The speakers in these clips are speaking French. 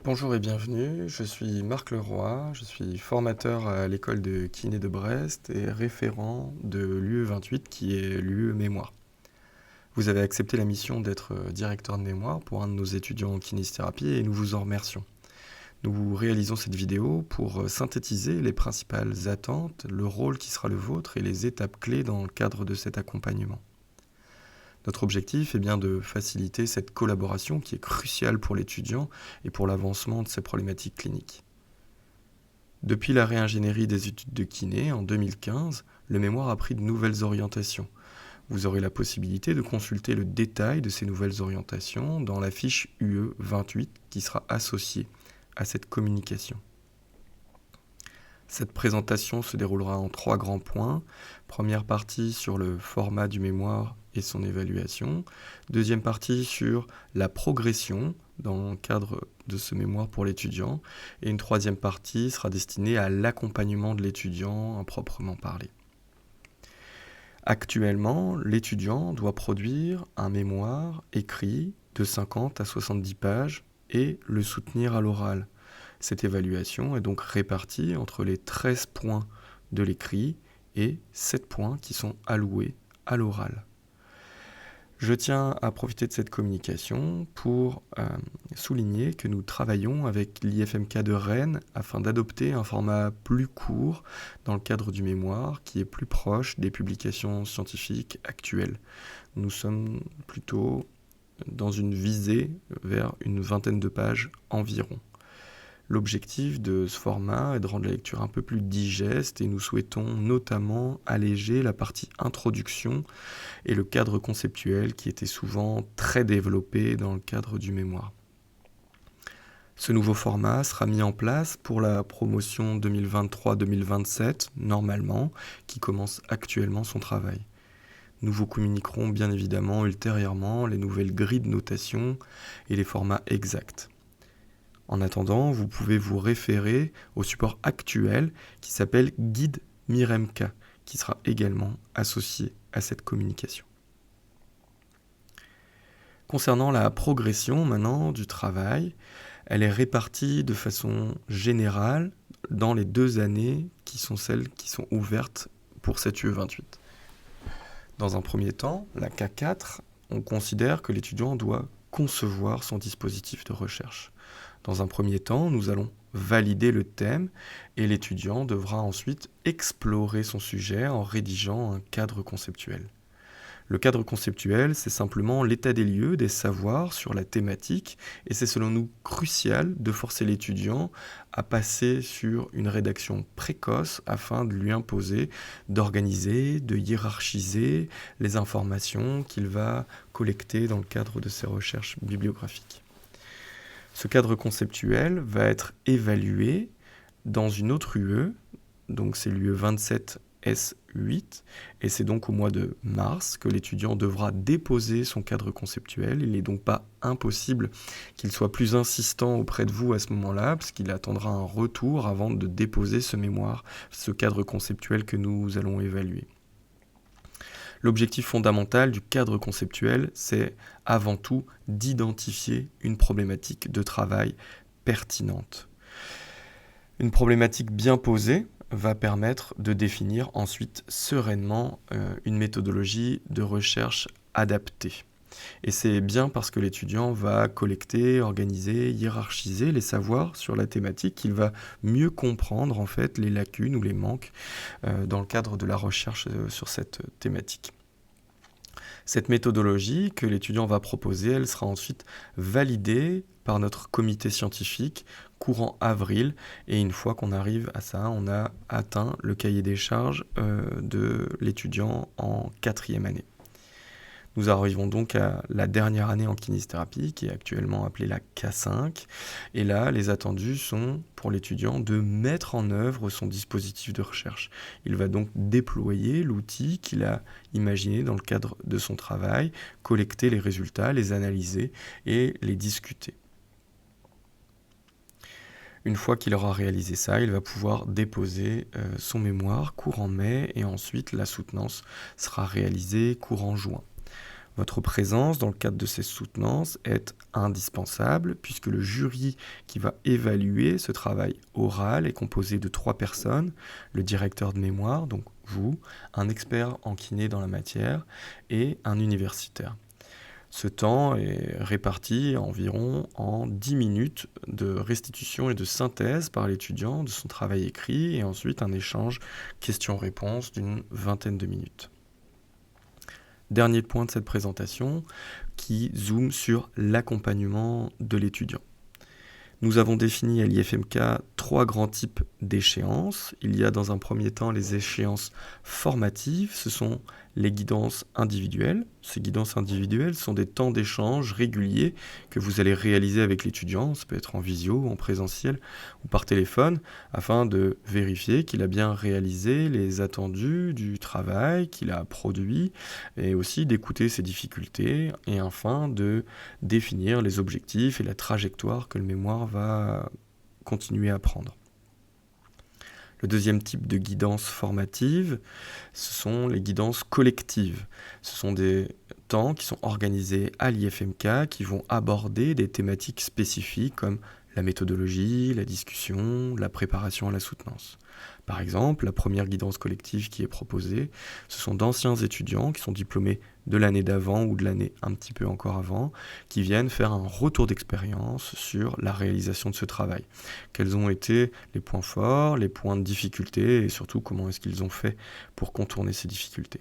Bonjour et bienvenue, je suis Marc Leroy, je suis formateur à l'école de kiné de Brest et référent de l'UE28 qui est l'UE Mémoire. Vous avez accepté la mission d'être directeur de mémoire pour un de nos étudiants en kinésithérapie et nous vous en remercions. Nous réalisons cette vidéo pour synthétiser les principales attentes, le rôle qui sera le vôtre et les étapes clés dans le cadre de cet accompagnement. Notre objectif est bien de faciliter cette collaboration qui est cruciale pour l'étudiant et pour l'avancement de ses problématiques cliniques. Depuis la réingénierie des études de kiné en 2015, le mémoire a pris de nouvelles orientations. Vous aurez la possibilité de consulter le détail de ces nouvelles orientations dans la fiche UE 28 qui sera associée à cette communication. Cette présentation se déroulera en 3 grands points. Première partie sur le format du mémoire et son évaluation. Deuxième partie sur la progression dans le cadre de ce mémoire pour l'étudiant. Et une troisième partie sera destinée à l'accompagnement de l'étudiant à proprement parler. Actuellement, l'étudiant doit produire un mémoire écrit de 50 à 70 pages et le soutenir à l'oral. Cette évaluation est donc répartie entre les 13 points de l'écrit et 7 points qui sont alloués à l'oral. Je tiens à profiter de cette communication pour souligner que nous travaillons avec l'IFMK de Rennes afin d'adopter un format plus court dans le cadre du mémoire qui est plus proche des publications scientifiques actuelles. Nous sommes plutôt dans une visée vers une vingtaine de pages environ. L'objectif de ce format est de rendre la lecture un peu plus digeste et nous souhaitons notamment alléger la partie introduction et le cadre conceptuel qui était souvent très développé dans le cadre du mémoire. Ce nouveau format sera mis en place pour la promotion 2023-2027, normalement, qui commence actuellement son travail. Nous vous communiquerons bien évidemment ultérieurement les nouvelles grilles de notation et les formats exacts. En attendant, vous pouvez vous référer au support actuel qui s'appelle Guide Miremka, qui sera également associé à cette communication. Concernant la progression maintenant du travail, elle est répartie de façon générale dans les 2 années qui sont celles qui sont ouvertes pour cette UE28. Dans un premier temps, la K4, on considère que l'étudiant doit concevoir son dispositif de recherche. Dans un premier temps, nous allons valider le thème et l'étudiant devra ensuite explorer son sujet en rédigeant un cadre conceptuel. Le cadre conceptuel, c'est simplement l'état des lieux des savoirs sur la thématique et c'est selon nous crucial de forcer l'étudiant à passer sur une rédaction précoce afin de lui imposer d'organiser, de hiérarchiser les informations qu'il va collecter dans le cadre de ses recherches bibliographiques. Ce cadre conceptuel va être évalué dans une autre UE, donc c'est l'UE 27S8, et c'est donc au mois de mars que l'étudiant devra déposer son cadre conceptuel. Il n'est donc pas impossible qu'il soit plus insistant auprès de vous à ce moment-là, parce qu'il attendra un retour avant de déposer ce mémoire, ce cadre conceptuel que nous allons évaluer. L'objectif fondamental du cadre conceptuel, c'est avant tout d'identifier une problématique de travail pertinente. Une problématique bien posée va permettre de définir ensuite sereinement une méthodologie de recherche adaptée. Et c'est bien parce que l'étudiant va collecter, organiser, hiérarchiser les savoirs sur la thématique qu'il va mieux comprendre en fait les lacunes ou les manques dans le cadre de la recherche sur cette thématique. Cette méthodologie que l'étudiant va proposer, elle sera ensuite validée par notre comité scientifique courant avril. Et une fois qu'on arrive à ça, on a atteint le cahier des charges de l'étudiant en 4e année. Nous arrivons donc à la dernière année en kinésithérapie, qui est actuellement appelée la K5. Et là, les attendus sont pour l'étudiant de mettre en œuvre son dispositif de recherche. Il va donc déployer l'outil qu'il a imaginé dans le cadre de son travail, collecter les résultats, les analyser et les discuter. Une fois qu'il aura réalisé ça, il va pouvoir déposer son mémoire courant mai et ensuite la soutenance sera réalisée courant juin. Votre présence dans le cadre de ces soutenances est indispensable puisque le jury qui va évaluer ce travail oral est composé de 3 personnes, le directeur de mémoire, donc vous, un expert en kiné dans la matière et un universitaire. Ce temps est réparti environ en 10 minutes de restitution et de synthèse par l'étudiant de son travail écrit et ensuite un échange questions-réponses d'une vingtaine de minutes. Dernier point de cette présentation qui zoome sur l'accompagnement de l'étudiant. Nous avons défini à l'IFMK 3 grands types d'échéances. Il y a dans un premier temps les échéances formatives, ce sont les guidances individuelles. Ces guidances individuelles sont des temps d'échange réguliers que vous allez réaliser avec l'étudiant, ça peut être en visio, en présentiel ou par téléphone, afin de vérifier qu'il a bien réalisé les attendus du travail qu'il a produit et aussi d'écouter ses difficultés et enfin de définir les objectifs et la trajectoire que le mémoire va continuer à prendre. Le deuxième type de guidance formative, ce sont les guidances collectives. Ce sont des temps qui sont organisés à l'IFMK qui vont aborder des thématiques spécifiques comme la méthodologie, la discussion, la préparation à la soutenance. Par exemple, la première guidance collective qui est proposée, ce sont d'anciens étudiants qui sont diplômés de l'année d'avant ou de l'année un petit peu encore avant, qui viennent faire un retour d'expérience sur la réalisation de ce travail. Quels ont été les points forts, les points de difficulté et surtout comment est-ce qu'ils ont fait pour contourner ces difficultés.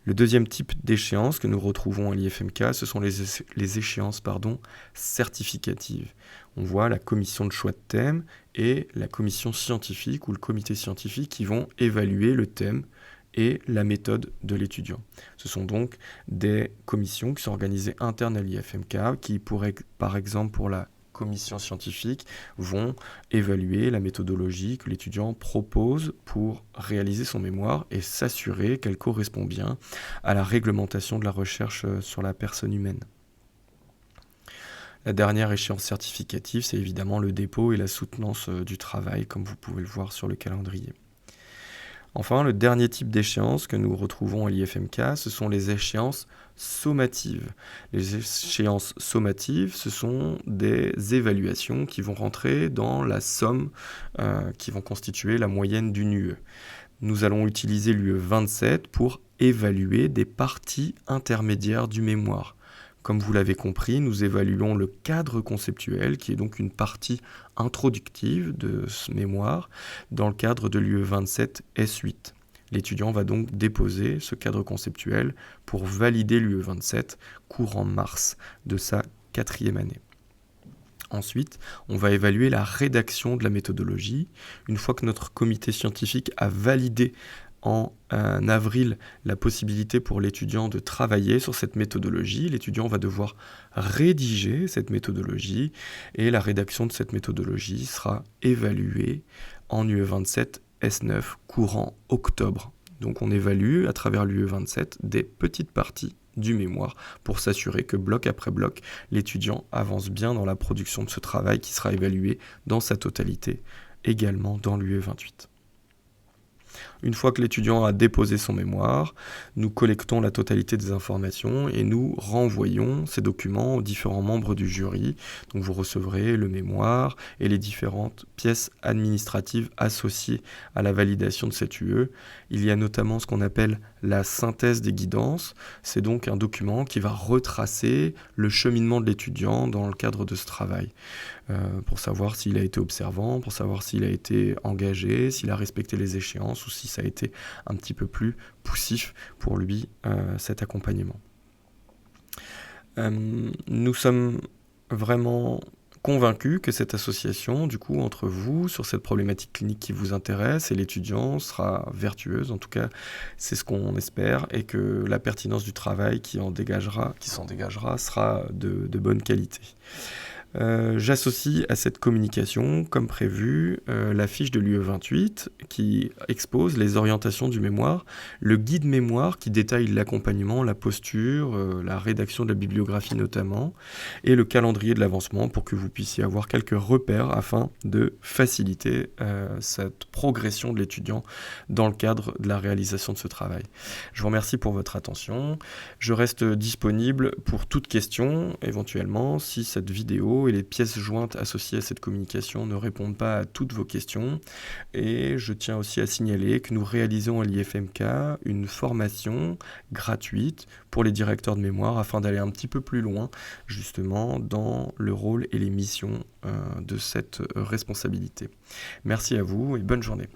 Le deuxième type d'échéance que nous retrouvons à l'IFMK, ce sont les échéances certificatives. On voit la commission de choix de thème et la commission scientifique ou le comité scientifique qui vont évaluer le thème et la méthode de l'étudiant. Ce sont donc des commissions qui sont organisées internes à l'IFMK qui pourraient, par exemple pour la commission scientifique, vont évaluer la méthodologie que l'étudiant propose pour réaliser son mémoire et s'assurer qu'elle correspond bien à la réglementation de la recherche sur la personne humaine. La dernière échéance certificative, c'est évidemment le dépôt et la soutenance du travail, comme vous pouvez le voir sur le calendrier. Enfin, le dernier type d'échéance que nous retrouvons à l'IFMK, ce sont les échéances sommatives. Les échéances sommatives, ce sont des évaluations qui vont rentrer dans la somme qui vont constituer la moyenne d'une UE. Nous allons utiliser l'UE 27 pour évaluer des parties intermédiaires du mémoire. Comme vous l'avez compris, nous évaluons le cadre conceptuel, qui est donc une partie introductive de ce mémoire, dans le cadre de l'UE 27 S8. L'étudiant va donc déposer ce cadre conceptuel pour valider l'UE 27 courant mars de sa 4e année. Ensuite, on va évaluer la rédaction de la méthodologie. Une fois que notre comité scientifique a validé en avril la possibilité pour l'étudiant de travailler sur cette méthodologie, l'étudiant va devoir rédiger cette méthodologie et la rédaction de cette méthodologie sera évaluée en UE 27 S9 courant octobre. Donc on évalue à travers l'UE 27 des petites parties du mémoire pour s'assurer que bloc après bloc, l'étudiant avance bien dans la production de ce travail qui sera évalué dans sa totalité également dans l'UE 28. Une fois que l'étudiant a déposé son mémoire, nous collectons la totalité des informations et nous renvoyons ces documents aux différents membres du jury. Donc vous recevrez le mémoire et les différentes pièces administratives associées à la validation de cette UE. Il y a notamment ce qu'on appelle la synthèse des guidances. C'est donc un document qui va retracer le cheminement de l'étudiant dans le cadre de ce travail. Pour savoir s'il a été observant, pour savoir s'il a été engagé, s'il a respecté les échéances ou si ça a été un petit peu plus poussif pour lui cet accompagnement. Nous sommes vraiment convaincus que cette association, du coup, entre vous, sur cette problématique clinique qui vous intéresse et l'étudiant sera vertueuse, en tout cas, c'est ce qu'on espère, et que la pertinence du travail qui s'en dégagera sera de bonne qualité. J'associe à cette communication, comme prévu, la fiche de l'UE28 qui expose les orientations du mémoire, le guide mémoire qui détaille l'accompagnement, la posture, la rédaction de la bibliographie notamment, et le calendrier de l'avancement pour que vous puissiez avoir quelques repères afin de faciliter cette progression de l'étudiant dans le cadre de la réalisation de ce travail. Je vous remercie pour votre attention. Je reste disponible pour toute question, éventuellement, si cette vidéo et les pièces jointes associées à cette communication ne répondent pas à toutes vos questions. Et je tiens aussi à signaler que nous réalisons à l'IFMK une formation gratuite pour les directeurs de mémoire afin d'aller un petit peu plus loin, justement, dans le rôle et les missions de cette responsabilité. Merci à vous et bonne journée.